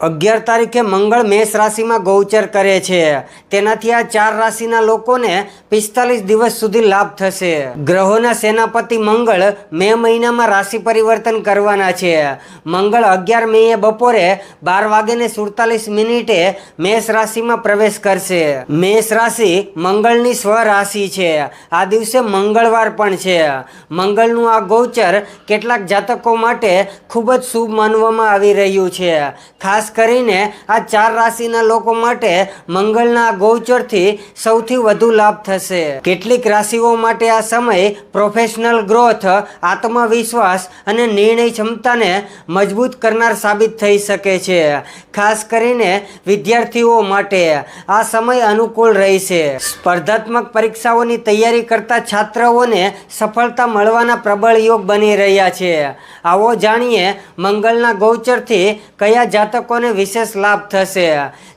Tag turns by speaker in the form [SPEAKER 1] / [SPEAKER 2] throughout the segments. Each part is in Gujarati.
[SPEAKER 1] 11 તારીખે મંગળ મેષ રાશિમાં ગોચર કરે છે। તેનાથી આ 4 રાશિના લોકોને 45 દિવસ સુધી લાભ થશે। ગ્રહોના સેનાપતિ મંગળ મે મહિનામાં રાશિ પરિવર્તન કરવાના છે। મંગળ 11 મેએ બપોરે 12:47 મેષ રાશિમાં પ્રવેશ કરશે। મેષ રાશિ મંગળની સ્વ રાશિ છે। આ દિવસે મંગળવાર પણ છે। મંગળનું આ ગોચર કેટલાક જાતકો માટે ખૂબ જ શુભ માનવામાં આવી રહ્યું છે। ખાસ કરીને આ 4 રાશિના લોકો માટે મંગળના ગોચરથી સૌથી વધુ લાભ થશે। કેટલીક રાશિઓ માટે આ સમય પ્રોફેશનલ ગ્રોથ, આત્મવિશ્વાસ અને નિર્ણય ક્ષમતાને મજબૂત કરનાર સાબિત થઈ શકે છે। ખાસ કરીને વિદ્યાર્થીઓ માટે આ સમય અનુકૂળ રહેશે। સ્પર્ધાત્મક પરીક્ષાઓની તૈયારી કરતા છાત્રોને સફળતા મળવાના પ્રબળ યોગ બની રહ્યા છે। આવો જાણીએ મંગળના ગોચરથી કયા જાતકોને વિશેષ લાભ થશે।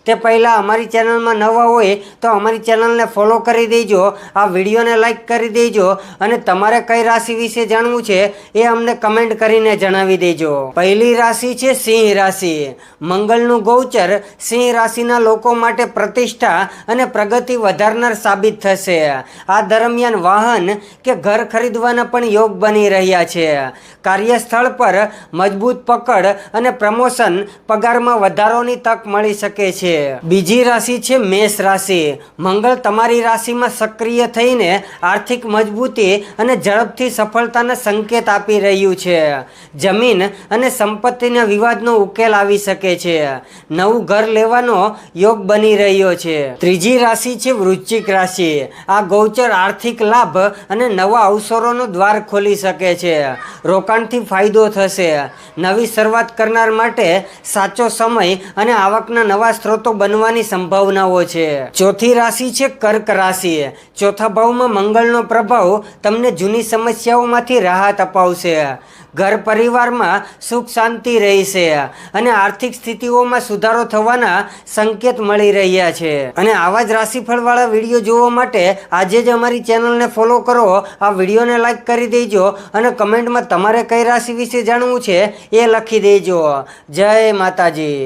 [SPEAKER 1] તે પહેલાં અમારી ચેનલમાં નવા હોય તો અમારી ચેનલને ફોલો કરી દેજો, આ વિડીયોને લાઈક કરી દેજો અને તમારે કઈ રાશિ વિશે જાણવું છે એ અમને કમેન્ટ કરીને જણાવી દેજો। પહેલી રાશિ છે સિંહ રાશિ। મંગળનું ગોચર સિંહ રાશિના લોકો માટે પ્રતિષ્ઠા અને પ્રગતિ વધારનાર સાબિત થશે। આ દરમિયાન વાહન કે ઘર ખરીદવાના પણ યોગ બની રહ્યા છે। કાર્યસ્થળ પર મજબૂત પકડ અને પ્રમોશન, પગારમાં વધારોની તક મળી શકે છે। બીજી રાશિ છે મેષ રાશિ। મંગળ તમારી રાશિમાં સક્રિય થઈને આર્થિક મજબૂતી અને ઝડપથી સફળતાના સંકેત આપી રહ્યું છે। જમીન અને સંપત્તિના વિવાદનો ઉકેલ આવી શકે છે। નવું ઘર લેવાનો યોગ બની રહ્યો છે। ત્રીજી રાશિ છે વૃશ્ચિક રાશિ। આ ગોચર આર્થિક લાભ અને નવા અવસરોનો દ્વાર ખોલી શકે છે। રોકાણથી ફાયદો થશે। નવી શરૂઆત કરનાર માટે સાચો સમય અને આવકના નવા સ્ત્રોતો બનવાની સંભાવનાઓ છે। ચોથી રાશિ છે કર્ક રાશિ। ચોથા ભાવમાં મંગળનો પ્રભાવ તમને જૂની સમસ્યાઓમાંથી રાહત અપાવશે। ઘર પરિવારમાં સુખ શાંતિ રહેશે અને આર્થિક સ્થિતિઓમાં સુધારો થવાના સંકેત મળી રહ્યા છે। અને આવા જ રાશિફળવાળા વિડીયો જોવા માટે આજે જ અમારી ચેનલને ફોલો કરો, આ વિડીયોને લાઈક કરી દેજો અને કમેન્ટમાં તમારે કઈ રાશિ વિશે જાણવું છે એ લખી દેજો। જય માતાજી।